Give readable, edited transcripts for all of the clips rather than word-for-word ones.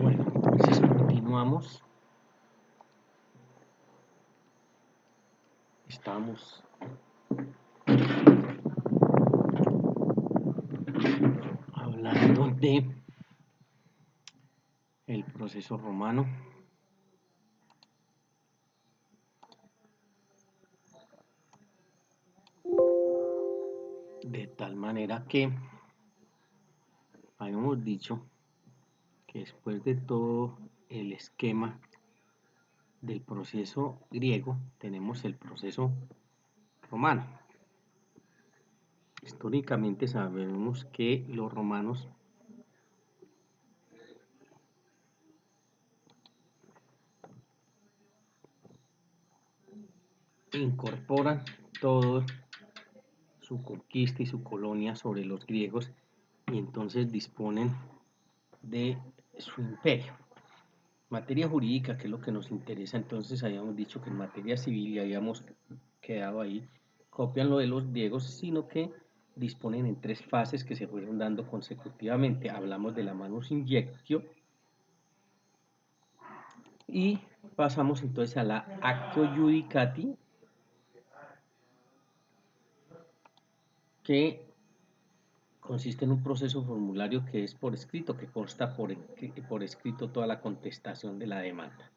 Bueno, entonces continuamos. Estamos hablando de el proceso romano. De tal manera que habíamos dicho que después de todo el esquema del proceso griego tenemos el proceso romano. Históricamente sabemos que los romanos incorporan todo su conquista y su colonia sobre los griegos y entonces disponen de su imperio. Materia jurídica, que es lo que nos interesa, entonces habíamos dicho que en materia civil y habíamos quedado ahí, copian lo de los griegos, sino que disponen en tres fases que se fueron dando consecutivamente. Hablamos de la manus injectio y pasamos entonces a la actio judicati, que consiste en un proceso formulario que es por escrito, que consta por escrito toda la contestación de la demanda.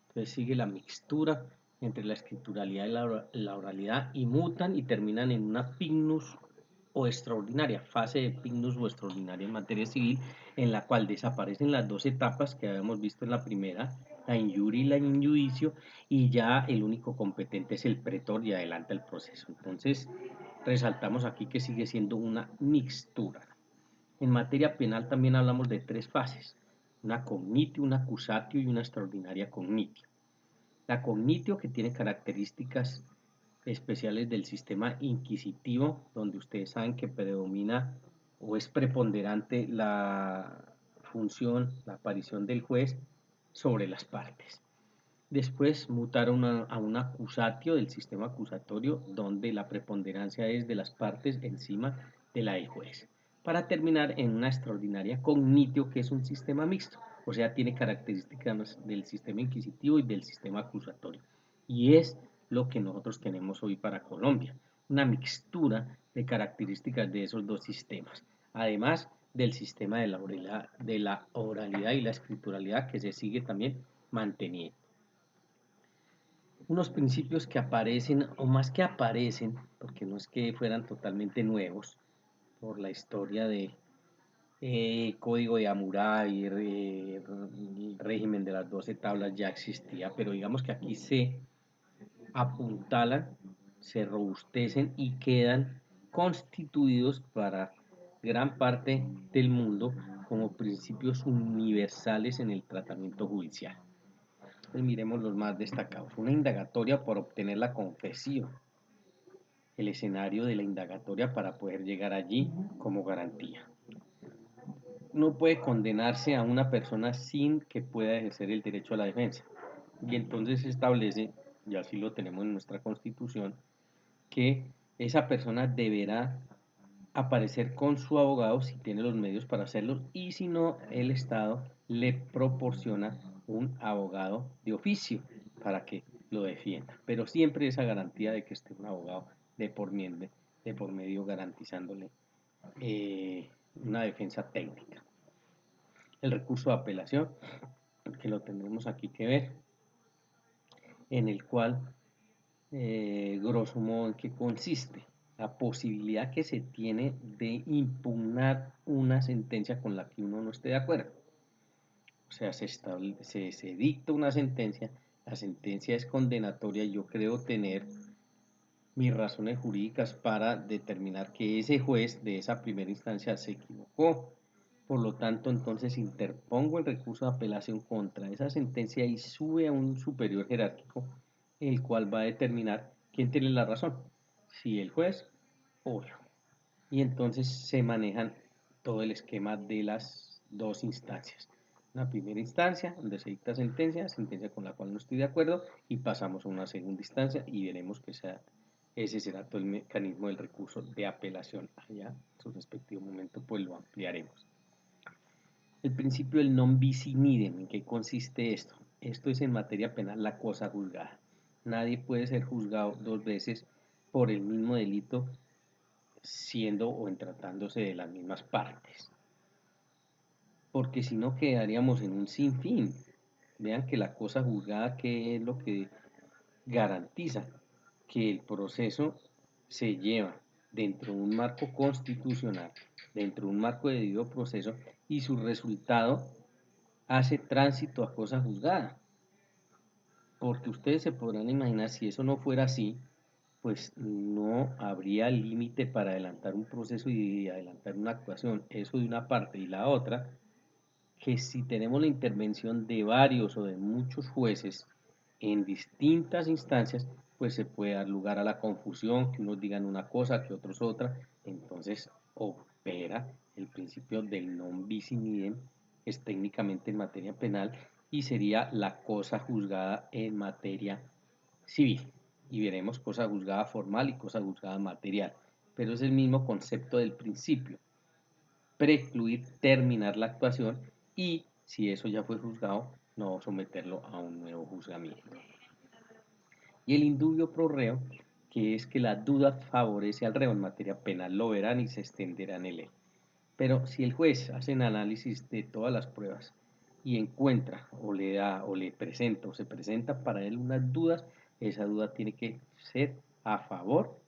Entonces sigue la mixtura entre la escrituralidad y la oralidad y mutan y terminan en una pignus o extraordinaria, fase de pignus o extraordinaria en materia civil, en la cual desaparecen las dos etapas que habíamos visto en la primera, la injuria y la injudicio, y ya el único competente es el pretor y adelanta el proceso. Entonces, resaltamos aquí que sigue siendo una mixtura. En materia penal también hablamos de tres fases, una cognitio, una accusatio y una extraordinaria cognitio. La cognitio, que tiene características especiales del sistema inquisitivo, donde ustedes saben que predomina o es preponderante la función, la aparición del juez sobre las partes. Después mutaron a un accusatio del sistema acusatorio, donde la preponderancia es de las partes encima de la del juez. Para terminar en una extraordinaria cognitio, que es un sistema mixto, o sea, tiene características del sistema inquisitivo y del sistema acusatorio. Y es lo que nosotros tenemos hoy para Colombia, una mixtura de características de esos dos sistemas. Además del sistema de la oralidad y la escrituralidad, que se sigue también manteniendo. Unos principios que aparecen, o más que aparecen, porque no es que fueran totalmente nuevos, por la historia de Código de Hammurabi, el régimen de las 12 tablas ya existía, pero digamos que aquí se apuntalan, se robustecen y quedan constituidos para gran parte del mundo como principios universales en el tratamiento judicial. Entonces miremos los más destacados. Una indagatoria por obtener la confesión. El escenario de la indagatoria para poder llegar allí como garantía. No puede condenarse a una persona sin que pueda ejercer el derecho a la defensa. Y entonces se establece, y así lo tenemos en nuestra Constitución, que esa persona deberá aparecer con su abogado si tiene los medios para hacerlo y si no, el Estado le proporciona un abogado de oficio para que lo defienda. Pero siempre esa garantía de que esté un abogado de por medio garantizándole una defensa técnica. El recurso de apelación, que lo tendremos aquí que ver, en el cual, grosso modo, ¿en qué consiste? La posibilidad que se tiene de impugnar una sentencia con la que uno no esté de acuerdo. O sea, se dicta una sentencia, la sentencia es condenatoria y yo creo tener mis razones jurídicas para determinar que ese juez de esa primera instancia se equivocó. Por lo tanto, entonces interpongo el recurso de apelación contra esa sentencia y sube a un superior jerárquico, el cual va a determinar quién tiene la razón, si el juez o yo. Y entonces se manejan todo el esquema de las dos instancias. Una primera instancia, donde se dicta sentencia con la cual no estoy de acuerdo, y pasamos a una segunda instancia y veremos que ese será todo el mecanismo del recurso de apelación. Allá, en su respectivo momento, pues lo ampliaremos. El principio del non bis in idem, ¿en qué consiste esto? Esto es en materia penal la cosa juzgada. Nadie puede ser juzgado dos veces por el mismo delito siendo o en tratándose de las mismas partes, porque si no quedaríamos en un sinfín. Vean que la cosa juzgada, ¿qué es lo que garantiza? Que el proceso se lleva dentro de un marco constitucional, dentro de un marco de debido proceso, y su resultado hace tránsito a cosa juzgada. Porque ustedes se podrán imaginar, si eso no fuera así, pues no habría límite para adelantar un proceso y adelantar una actuación. Eso de una parte y la otra, que si tenemos la intervención de varios o de muchos jueces en distintas instancias, pues se puede dar lugar a la confusión, que unos digan una cosa, que otros otra. Entonces opera el principio del non bis in idem, es técnicamente en materia penal y sería la cosa juzgada en materia civil. Y veremos cosa juzgada formal y cosa juzgada material. Pero es el mismo concepto del principio. Precluir, terminar la actuación y, si eso ya fue juzgado, no someterlo a un nuevo juzgamiento. Y el indubio pro reo, que es que la duda favorece al reo en materia penal, lo verán y se extenderán en él. Pero si el juez hace un análisis de todas las pruebas y encuentra o le da o le presenta o se presenta para él unas dudas, esa duda tiene que ser a favor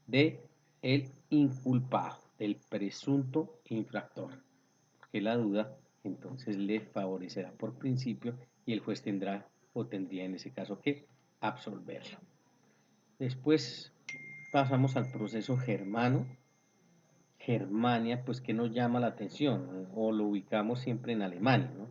de el inculpado, del presunto infractor, porque la duda entonces le favorecerá por principio y el juez tendrá o tendría en ese caso que absolverlo. Después pasamos al proceso germano. Germania, pues que nos llama la atención, o lo ubicamos siempre en Alemania, ¿no?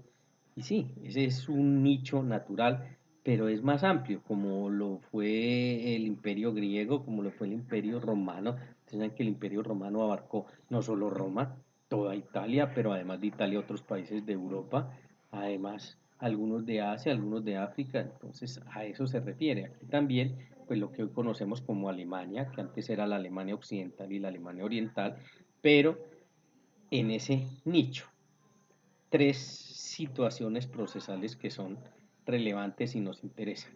Y sí, ese es un nicho natural, pero es más amplio, como lo fue el imperio griego, como lo fue el imperio romano. Ustedes saben que el imperio romano abarcó no solo Roma, toda Italia, pero además de Italia otros países de Europa, además algunos de Asia, algunos de África, entonces a eso se refiere. Aquí también, pues lo que hoy conocemos como Alemania, que antes era la Alemania occidental y la Alemania oriental, pero en ese nicho. Tres situaciones procesales que son relevantes y nos interesan.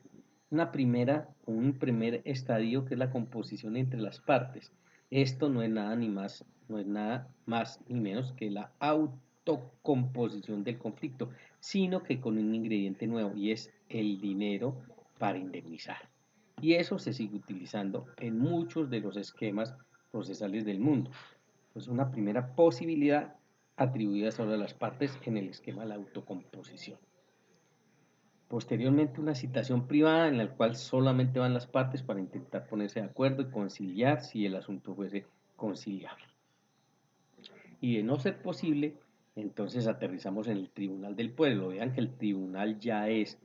Una primera, un primer estadio que es la composición entre las partes. Esto no es nada ni más, no es nada más ni menos que la autocomposición del conflicto, sino que con un ingrediente nuevo y es el dinero para indemnizar. Y eso se sigue utilizando en muchos de los esquemas procesales del mundo. Pues una primera posibilidad atribuida solo a las partes en el esquema de la autocomposición. Posteriormente, una citación privada en la cual solamente van las partes para intentar ponerse de acuerdo y conciliar si el asunto fuese conciliable. Y de no ser posible, entonces aterrizamos en el Tribunal del Pueblo. Vean que el tribunal ya es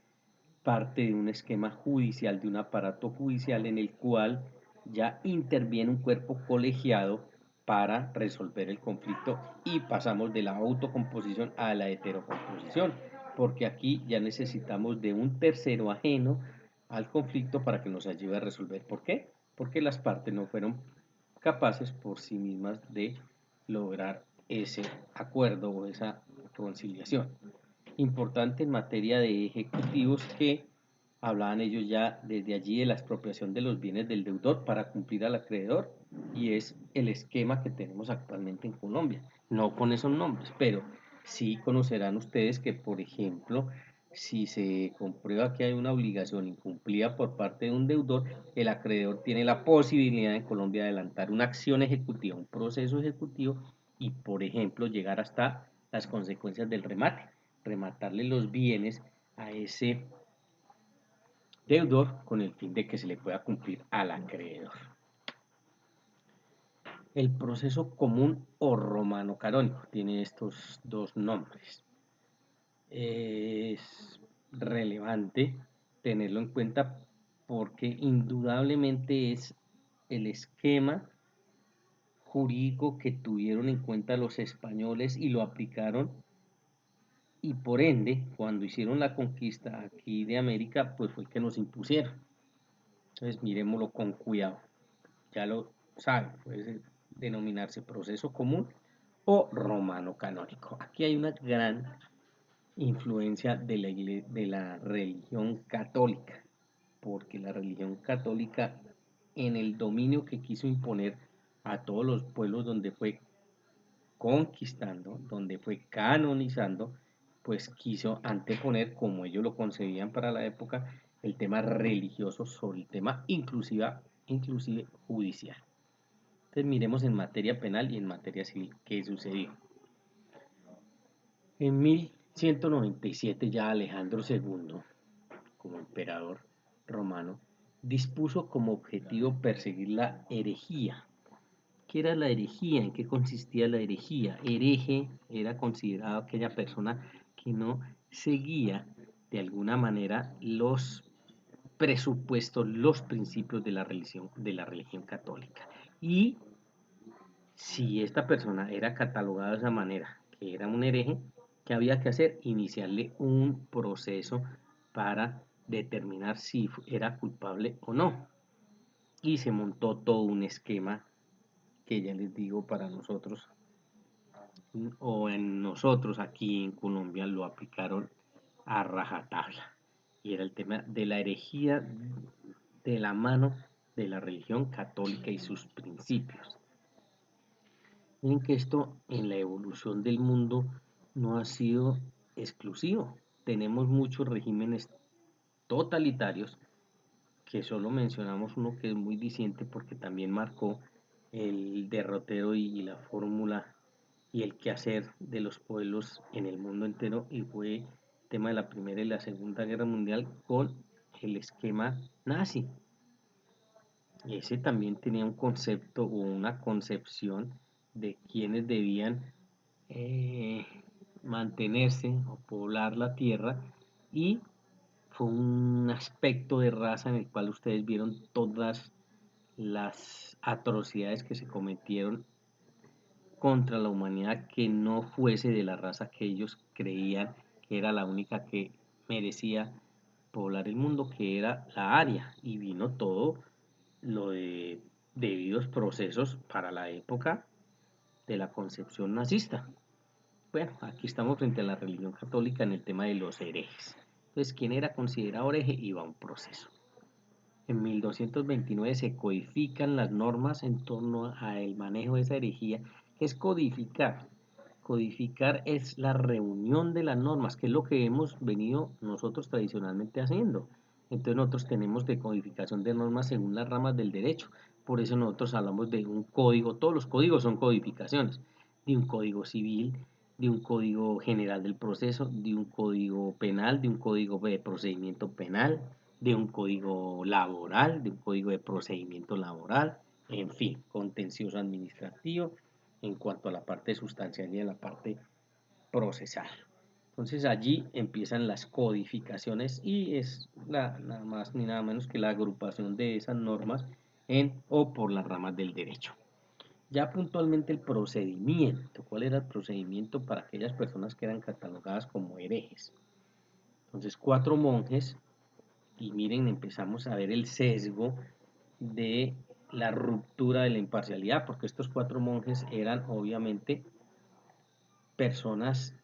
parte de un esquema judicial, de un aparato judicial en el cual ya interviene un cuerpo colegiado para resolver el conflicto y pasamos de la autocomposición a la heterocomposición, porque aquí ya necesitamos de un tercero ajeno al conflicto para que nos ayude a resolver. ¿Por qué? Porque las partes no fueron capaces por sí mismas de lograr ese acuerdo o esa conciliación. Importante en materia de ejecutivos que hablaban ellos ya desde allí de la expropiación de los bienes del deudor para cumplir al acreedor y es el esquema que tenemos actualmente en Colombia, no con esos nombres, pero sí conocerán ustedes que, por ejemplo, si se comprueba que hay una obligación incumplida por parte de un deudor, el acreedor tiene la posibilidad en Colombia de adelantar una acción ejecutiva, un proceso ejecutivo y, por ejemplo, llegar hasta las consecuencias del remate, rematarle los bienes a ese deudor con el fin de que se le pueda cumplir al acreedor. El proceso común o romano canónico tiene estos dos nombres. Es relevante tenerlo en cuenta porque indudablemente es el esquema jurídico que tuvieron en cuenta los españoles y lo aplicaron y por ende cuando hicieron la conquista aquí de América pues fue que nos impusieron. Entonces miremoslo con cuidado. ya lo saben, puede denominarse proceso común o romano canónico. Aquí hay una gran influencia de la religión católica, porque la religión católica en el dominio que quiso imponer a todos los pueblos donde fue conquistando, donde fue canonizando, pues quiso anteponer, como ellos lo concebían para la época, el tema religioso sobre el tema inclusive judicial. Entonces miremos en materia penal y en materia civil qué sucedió. En 1197 ya Alejandro II, como emperador romano, dispuso como objetivo perseguir la herejía. ¿Qué era la herejía? ¿En qué consistía la herejía? Hereje era considerado aquella persona que no seguía de alguna manera los presupuestos, los principios de la religión católica. Y si esta persona era catalogada de esa manera, que era un hereje, ¿qué había que hacer? Iniciarle un proceso para determinar si era culpable o no. Y se montó todo un esquema que ya les digo para nosotros o en nosotros aquí en Colombia lo aplicaron a rajatabla. Y era el tema de la herejía de la mano de la religión católica y sus principios. Miren que esto en la evolución del mundo no ha sido exclusivo. Tenemos muchos regímenes totalitarios que solo mencionamos uno que es muy diciente porque también marcó el derrotero y la fórmula y el quehacer de los pueblos en el mundo entero y fue el tema de la Primera y la Segunda Guerra Mundial con el esquema nazi. Ese también tenía un concepto o una concepción de quienes debían eh, mantenerse o poblar la tierra y fue un aspecto de raza en el cual ustedes vieron todas las atrocidades que se cometieron contra la humanidad que no fuese de la raza que ellos creían que era la única que merecía poblar el mundo, que era la aria, y vino todo lo de debidos procesos para la época de la concepción nazista. Bueno, aquí estamos frente a la religión católica en el tema de los herejes. Entonces, ¿quién era considerado hereje? Iba a un proceso. En 1229 se codifican las normas en torno al manejo de esa herejía, que es codificar. Codificar es la reunión de las normas, que es lo que hemos venido nosotros tradicionalmente haciendo. Entonces nosotros tenemos de codificación de normas según las ramas del derecho. Por eso nosotros hablamos de un código, todos los códigos son codificaciones, de un código civil, de un código general del proceso, de un código penal, de un código de procedimiento penal, de un código laboral, de un código de procedimiento laboral, en fin, contencioso administrativo en cuanto a la parte sustancial y a la parte procesal. Entonces allí empiezan las codificaciones y es nada más ni nada menos que la agrupación de esas normas en o por las ramas del derecho. Ya puntualmente el procedimiento, ¿cuál era el procedimiento para aquellas personas que eran catalogadas como herejes? Entonces 4 monjes y miren, empezamos a ver el sesgo de la ruptura de la imparcialidad, porque estos 4 monjes eran obviamente personas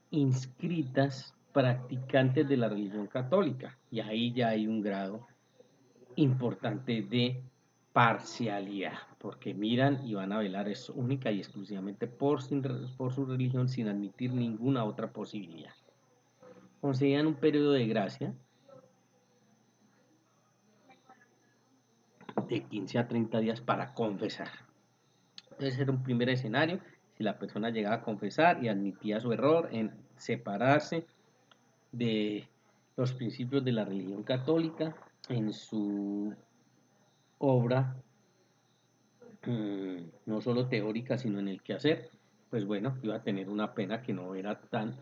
inscritas, practicantes de la religión católica, y ahí ya hay un grado importante de parcialidad, porque miran y van a velar es única y exclusivamente por su religión sin admitir ninguna otra posibilidad. Concedían un periodo de gracia de 15 a 30 días para confesar. Ese era un primer escenario. Si la persona llegaba a confesar y admitía su error en separarse de los principios de la religión católica en su obra, no solo teórica, sino en el quehacer, pues bueno, iba a tener una pena que no era tan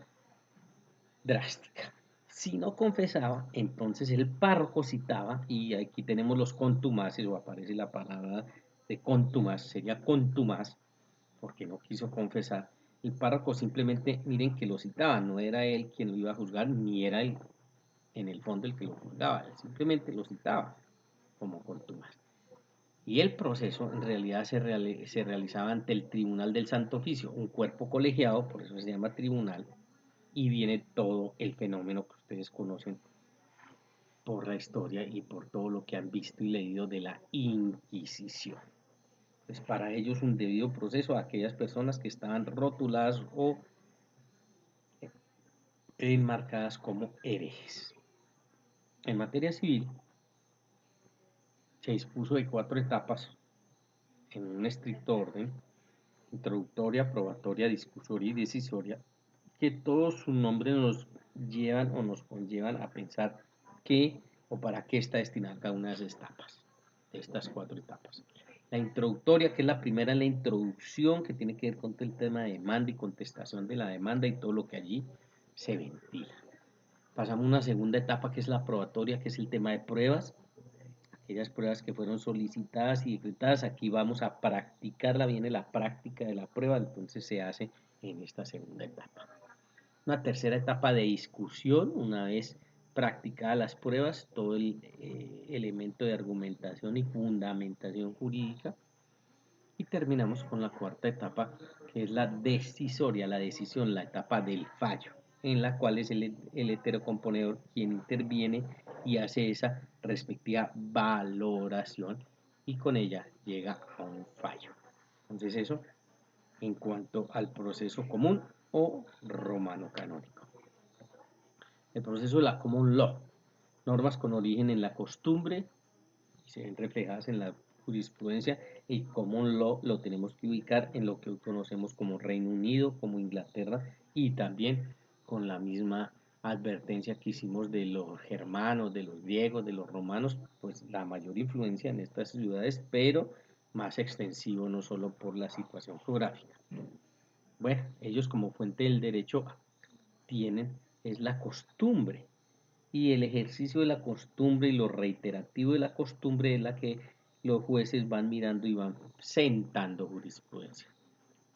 drástica. Si no confesaba, entonces el párroco citaba, y aquí tenemos los contumaces, o aparece la palabra de contumas, sería contumaz, porque no quiso confesar. El párroco simplemente, miren que lo citaba, no era él quien lo iba a juzgar, ni era él en el fondo el que lo juzgaba, él simplemente lo citaba como contumaz. Y el proceso en realidad se realizaba ante el Tribunal del Santo Oficio, un cuerpo colegiado, por eso se llama tribunal, y viene todo el fenómeno que ustedes conocen por la historia y por todo lo que han visto y leído de la Inquisición. Es para ellos un debido proceso a aquellas personas que estaban rotuladas o enmarcadas como herejes. En materia civil se dispuso de 4 etapas en un estricto orden: introductoria, probatoria, discusoria y decisoria, que todos sus nombres nos llevan o nos conllevan a pensar qué o para qué está destinada cada una de esas etapas, de estas 4 etapas. La introductoria, que es la primera en la introducción, que tiene que ver con el tema de demanda y contestación de la demanda y todo lo que allí se ventila. Pasamos a una segunda etapa, que es la probatoria, que es el tema de pruebas, aquellas pruebas que fueron solicitadas y decretadas. Aquí vamos a practicarla, viene la práctica de la prueba, entonces se hace en esta segunda etapa. Una tercera etapa de discusión, una vez practicadas las pruebas, todo el elemento de argumentación y fundamentación jurídica. Y terminamos con la cuarta etapa, que es la decisoria, la decisión, la etapa del fallo, en la cual es el heterocomponedor quien interviene y hace esa respectiva valoración y con ella llega a un fallo. Entonces eso en cuanto al proceso común o romano canónico. El proceso de la common law, normas con origen en la costumbre y se ven reflejadas en la jurisprudencia. El common law lo tenemos que ubicar en lo que hoy conocemos como Reino Unido, como Inglaterra, y también con la misma advertencia que hicimos de los germanos, de los griegos, de los romanos, pues la mayor influencia en estas ciudades, pero más extensivo no solo por la situación geográfica. Bueno, ellos como fuente del derecho tienen es la costumbre, y el ejercicio de la costumbre y lo reiterativo de la costumbre es la que los jueces van mirando y van sentando jurisprudencia.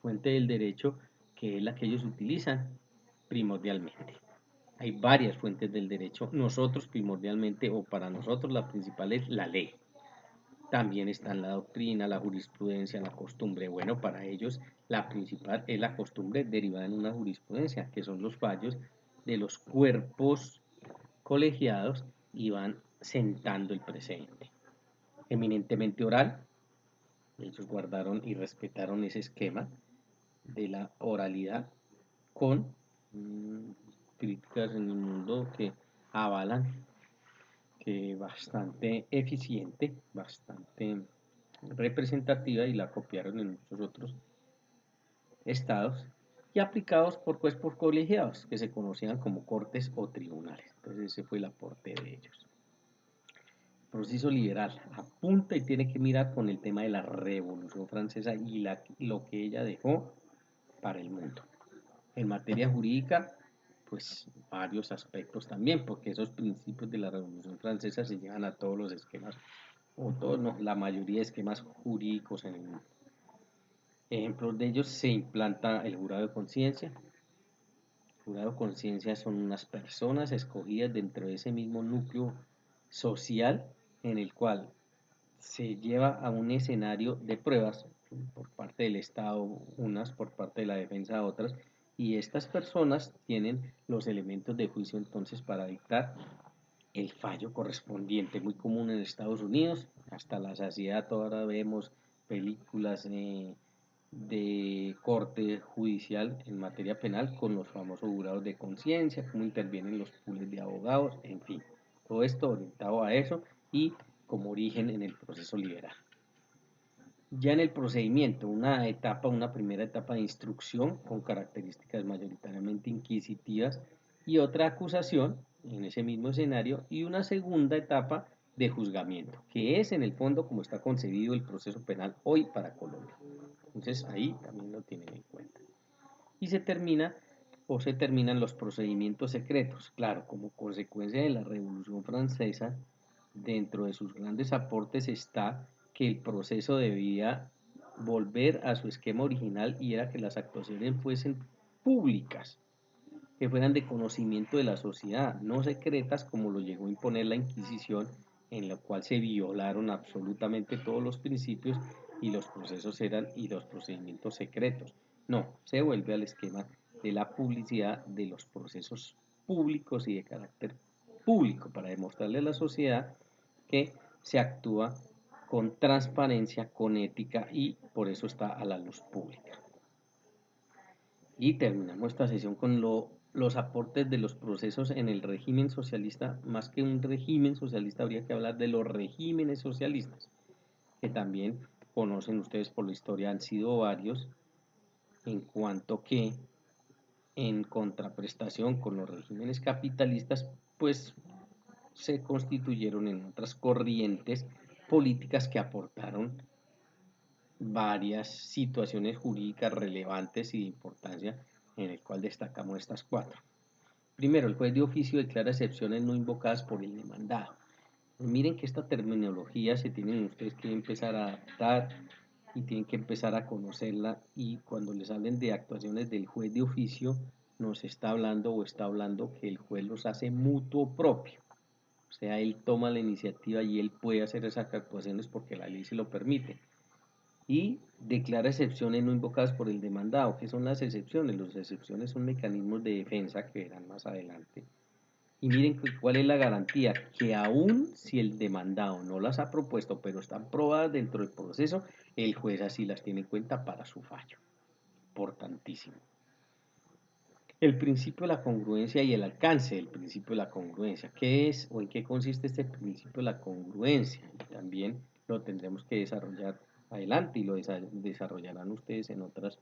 Fuente del derecho, que es la que ellos utilizan primordialmente. Hay varias fuentes del derecho. Nosotros primordialmente, o para nosotros la principal es la ley. También están la doctrina, la jurisprudencia, la costumbre. Bueno, para ellos la principal es la costumbre derivada en una jurisprudencia, que son los fallos de los cuerpos colegiados y van sentando el precedente. Eminentemente oral, ellos guardaron y respetaron ese esquema de la oralidad con críticas en el mundo que avalan que bastante eficiente, bastante representativa, y la copiaron en muchos otros estados y aplicados por cuerpos colegiados que se conocían como cortes o tribunales. Entonces ese fue el aporte de ellos. Proceso liberal apunta y tiene que mirar con el tema de la Revolución Francesa y lo que ella dejó para el mundo. En materia jurídica, pues varios aspectos también, porque esos principios de la Revolución Francesa se llevan a todos los esquemas, o todos, no, la mayoría de esquemas jurídicos en el mundo. Ejemplos de ellos: se implanta el jurado de conciencia. El jurado de conciencia son unas personas escogidas dentro de ese mismo núcleo social en el cual se lleva a un escenario de pruebas por parte del Estado, unas por parte de la defensa, otras, y estas personas tienen los elementos de juicio entonces para dictar el fallo correspondiente, muy común en Estados Unidos, hasta la saciedad. Ahora vemos películas de corte judicial en materia penal con los famosos jurados de conciencia, cómo intervienen los pools de abogados, en fin, todo esto orientado a eso y como origen en el proceso liberal. Ya en el procedimiento, una primera etapa de instrucción con características mayoritariamente inquisitivas y otra acusación en ese mismo escenario, y una segunda etapa de juzgamiento, que es en el fondo como está concebido el proceso penal hoy para Colombia. Entonces ahí también lo tienen en cuenta. Y se terminan los procedimientos secretos. Claro, como consecuencia de la Revolución Francesa, dentro de sus grandes aportes está que el proceso debía volver a su esquema original, y era que las actuaciones fuesen públicas, que fueran de conocimiento de la sociedad, no secretas como lo llegó a imponer la Inquisición, en lo cual se violaron absolutamente todos los principios y los procesos eran y los procedimientos secretos. No, se vuelve al esquema de la publicidad de los procesos públicos y de carácter público para demostrarle a la sociedad que se actúa con transparencia, con ética y por eso está a la luz pública. Y terminamos esta sesión con los aportes de los procesos en el régimen socialista. Más que un régimen socialista, habría que hablar de los regímenes socialistas, que también conocen ustedes por la historia, han sido varios, en cuanto que en contraprestación con los regímenes capitalistas, pues se constituyeron en otras corrientes políticas que aportaron varias situaciones jurídicas relevantes y de importancia, en el cual destacamos estas cuatro. Primero, el juez de oficio declara excepciones no invocadas por el demandado. Pues miren que esta terminología se tienen ustedes que empezar a adaptar y tienen que empezar a conocerla, y cuando les hablen de actuaciones del juez de oficio, nos está hablando o está hablando que el juez los hace mutuo propio. O sea, él toma la iniciativa y él puede hacer esas actuaciones porque la ley se lo permite. Y declara excepciones no invocadas por el demandado. ¿Qué son las excepciones? Las excepciones son mecanismos de defensa que verán más adelante. Y miren cuál es la garantía, que aún si el demandado no las ha propuesto, pero están probadas dentro del proceso, el juez así las tiene en cuenta para su fallo. Importantísimo. El principio de la congruencia y el alcance del principio de la congruencia. ¿Qué es o en qué consiste este principio de la congruencia? Y también lo tendremos que desarrollar adelante y lo desarrollarán ustedes en otros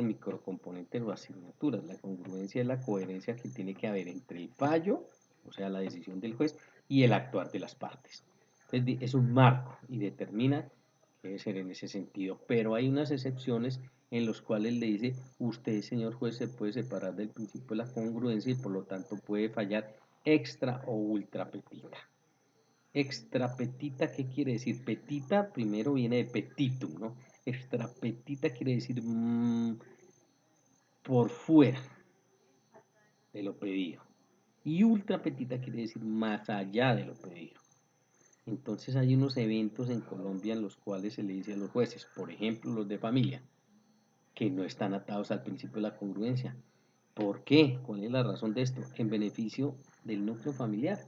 microcomponentes o asignaturas. La congruencia es la coherencia que tiene que haber entre el fallo, o sea, la decisión del juez, y el actuar de las partes. Entonces, es un marco y determina que debe ser en ese sentido, pero hay unas excepciones en los cuales le dice: usted, señor juez, se puede separar del principio de la congruencia y por lo tanto puede fallar extra o ultra petita. Extra petita, ¿qué quiere decir? Petita primero viene de petitum, ¿no? Extra petita quiere decir por fuera de lo pedido. Y ultra petita quiere decir más allá de lo pedido. Entonces hay unos eventos en Colombia en los cuales se le dice a los jueces, por ejemplo los de familia, que no están atados al principio de la congruencia. ¿Por qué? ¿Cuál es la razón de esto? En beneficio del núcleo familiar.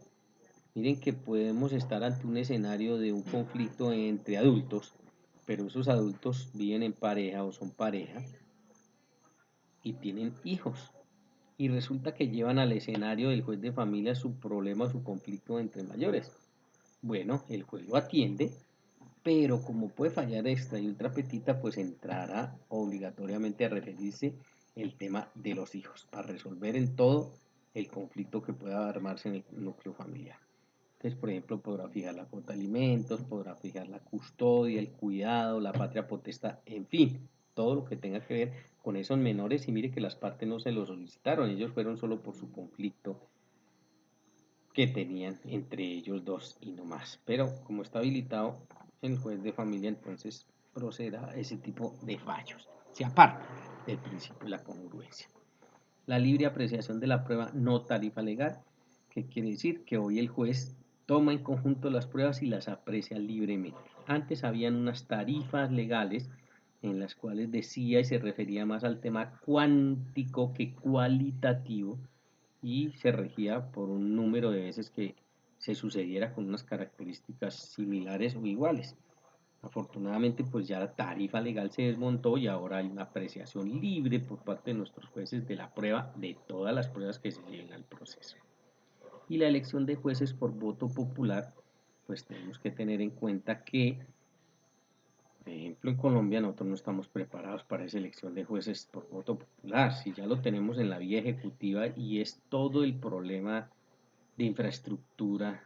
Miren que podemos estar ante un escenario de un conflicto entre adultos, pero esos adultos viven en pareja o son pareja y tienen hijos. Y resulta que llevan al escenario del juez de familia su problema, su conflicto entre mayores. Bueno, el juez lo atiende, pero como puede fallar extra y ultra petita, pues entrará obligatoriamente a referirse el tema de los hijos, para resolver en todo el conflicto que pueda armarse en el núcleo familiar. Entonces, por ejemplo, podrá fijar la cuota de alimentos, podrá fijar la custodia, el cuidado, la patria potestad, en fin, todo lo que tenga que ver con esos menores. Y mire que las partes no se lo solicitaron, ellos fueron solo por su conflicto que tenían entre ellos dos y no más. Pero como está habilitado el juez de familia, entonces procederá a ese tipo de fallos. Se aparta del principio de la congruencia. La libre apreciación de la prueba no tarifa legal, que quiere decir que hoy el juez toma en conjunto las pruebas y las aprecia libremente. Antes habían unas tarifas legales en las cuales decía y se refería más al tema cuántico que cualitativo, y se regía por un número de veces que se sucediera con unas características similares o iguales. Afortunadamente, pues ya la tarifa legal se desmontó y ahora hay una apreciación libre por parte de nuestros jueces de la prueba, de todas las pruebas que se lleven al proceso. Y la elección de jueces por voto popular, pues tenemos que tener en cuenta que, por ejemplo, en Colombia nosotros no estamos preparados para esa elección de jueces por voto popular. Si ya lo tenemos en la vía ejecutiva y es todo el problema de infraestructura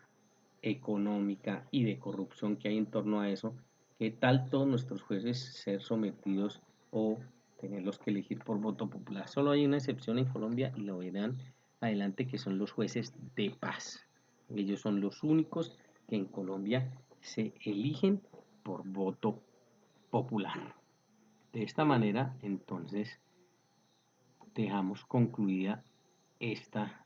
económica y de corrupción que hay en torno a eso, ¿qué tal todos nuestros jueces ser sometidos o tenerlos que elegir por voto popular? Solo hay una excepción en Colombia y lo verán adelante, que son los jueces de paz. Ellos son los únicos que en Colombia se eligen por voto popular. De esta manera, entonces, dejamos concluida esta